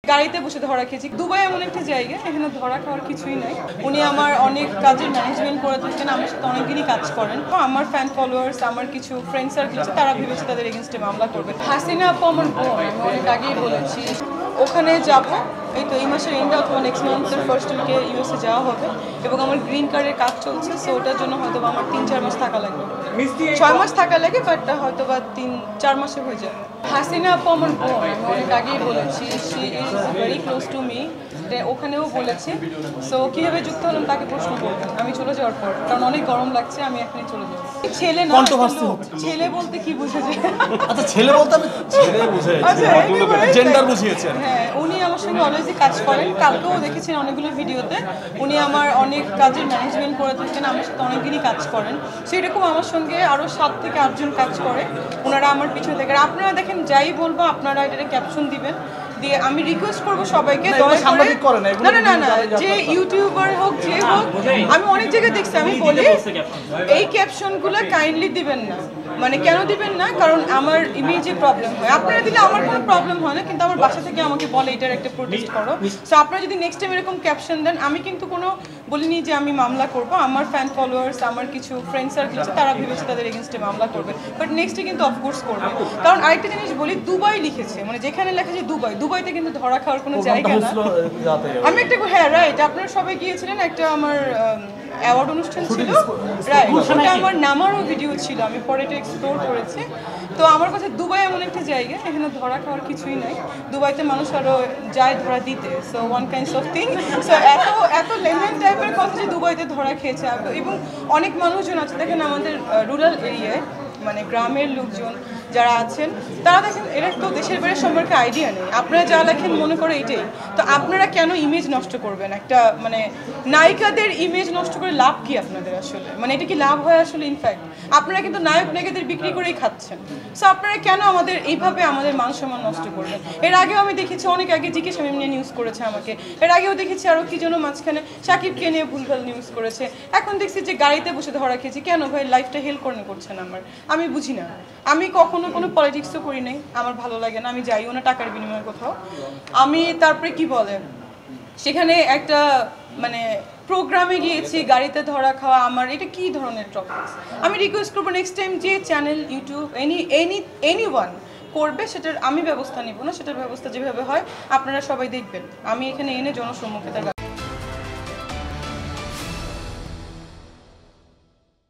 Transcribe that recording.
গাড়িতে বসে ধরা খেয়েছি। দুবাই এমন একটা জায়গা, এখানে ধরা খাওয়ার কিছুই নাই। উনি আমার অনেক কাজের ম্যানেজমেন্ট করে থাকেন, আমার সাথে অনেকদিনই কাজ করেন। আমার ফ্যান ফলোয়ার্স, আমার কিছু ফ্রেন্ড সার্কেল আছে, তারা ভেবেছে তাদের এগেনস্টে মামলা করবে। হাসিনা আপু আমার বোন, আমি অনেক আগেই বলেছি ওখানে যাব। এই তো এই মাসের এন্ডে অথবা নেক্সট মান্থের ফার্স্ট উইকে ইউএসএ যাওয়া হবে এবং আমার গ্রিন কার্ডের কাজ চলছে। সো ওটার জন্য হয়তো আমার 3-4 মাস থাকা লাগবে, 6 মাস থাকা লাগে, বাট হয়তো বা 3-4 মাসে হয়ে যাবে। হাসিনা আপু আমার বোন, আমি অনেক আগেই বলেছি, she is very close to me. ওখানেও বলেছি। সো কীভাবে যুক্ত হলাম তাকে প্রশ্ন করবেন আমি চলে যাওয়ার পর, কারণ অনেক গরম লাগছে, আমি এখনই চলে যাবো। ছেলে না, ছেলে বলতে কি বুঝে যায়? আচ্ছা, ছেলে বলতে আমি ছেলে বুঝাইছি, জেন্ডার বুঝিয়েছেন। হ্যাঁ, উনি আমার সঙ্গে অলওয়েজই কাজ করেন। কালকেও দেখেছেন অনেকগুলো ভিডিওতে উনি আমার অনেক কাজের ম্যানেজমেন্ট করে থাকেন, আমার সাথে অনেকদিনই কাজ করেন। সেরকম আমার সঙ্গে আরও 7 থেকে 8 জন কাজ করে, ওনারা আমার পিছনে থেকে। আর আপনারা দেখেন, যাই বলবো আপনারা এটাতে ক্যাপশন দিবেন, দিয়ে আমি রিকোয়েস্ট করবো সবাইকে না না না না যে ইউটিউবার হোক যে হোক, আমি অনেক জায়গায় দেখছি, আমি বলি এই ক্যাপশনগুলো কাইন্ডলি দিবেন না। মানে কেন দিবেন না? কারণ আমার ইমেজে প্রবলেম হয়। আপনারা দিলে আমার কোনো প্রবলেম হয় না, কিন্তু আমার বাসা থেকে আমাকে বলে এটার একটা প্রোটেস্ট করো। সো আপনারা যদি নেক্সট টাইম এরকম ক্যাপশন দেন, আমি কিন্তু কোনো বলিনি যে আমি মামলা করবো। আমার ফ্যান ফলোয়ার্স, আমার কিছু ফ্রেন্ড সার্কেল আছে, তারা ভেবেছে তাদের এগেনস্টে মামলা করবে, বাট নেক্সটে কিন্তু অফকোর্স করবে। কারণ আরেকটা জিনিস বলি, দুবাই লিখেছে, মানে যেখানে লেখা যে দুবাই, দুবাইতে কিন্তু ধরা খাওয়ার কোনো জায়গা না। আমি একটা, হ্যাঁ রাইট, আপনারা সবাই গিয়েছিলেন, একটা আমার অ্যাওয়ার্ড অনুষ্ঠান ছিল, রাইট, ওটা আমার নামারও ভিডিও ছিল, আমি পরে এটা এক্সপ্লোর করেছি। তো আমার কাছে দুবাই এমন একটা জায়গা, এখানে ধরা খাওয়ার কিছুই নাই। দুবাইতে মানুষ আরও যায় ধরা দিতে, so one kinds of thing. So এত লেমেন টাইপের কথা যে দুবাইতে ধরা খেয়েছে, এবং অনেক মানুষজন আছে দেখেন আমাদের রুরাল এরিয়ায়, মানে গ্রামের লোকজন যারা আছেন, তারা দেখেন এরা তো দেশের বাইরের সম্পর্কে আইডিয়া নেই। আপনারা যা লেখেন মনে করে এইটাই, তো আপনারা কেন ইমেজ নষ্ট করবেন? একটা মানে নায়িকাদের ইমেজ নষ্ট করে লাভ কি আপনাদের আসলে? মানে এটা কি লাভ হয় আসলে? ইনফ্যাক্ট আপনারা কিন্তু নায়ক নায়িকাদের বিক্রি করেই খাচ্ছেন। সো আপনারা কেন আমাদের এইভাবে আমাদের মান সম্মান নষ্ট করবেন? এর আগেও আমি দেখেছি, অনেক আগে জিকে শামীম নিয়ে নিউজ করেছে আমাকে, এর আগেও দেখেছি আরও কি যেন মাঝখানে সাকিবকে নিয়ে ভুলভাল নিউজ করেছে। এখন দেখছি যে গাড়িতে বসে ধরা খেয়েছি। কেন ভাই? লাইফটা হেল করছেন আমার, আমি বুঝি না। আমি কখনো কোনো পলিটিক্সও করি নাই, আমার ভালো লাগে না, আমি যাইও না টাকার বিনিময়ে কোথাও। আমি তারপরে কি বলে, সেখানে একটা মানে প্রোগ্রামে গিয়েছি, গাড়িতে ধরা খাওয়া, আমার এটা কি ধরনের টপিকস? আমি রিকোয়েস্ট করবো নেক্সট টাইম যে চ্যানেল, ইউটিউব, এনিওয়ান করবে, সেটার আমি ব্যবস্থা নিব না, সেটার ব্যবস্থা যেভাবে হয় আপনারা সবাই দেখবেন। আমি এখানে এনে জনসম্মুখে তার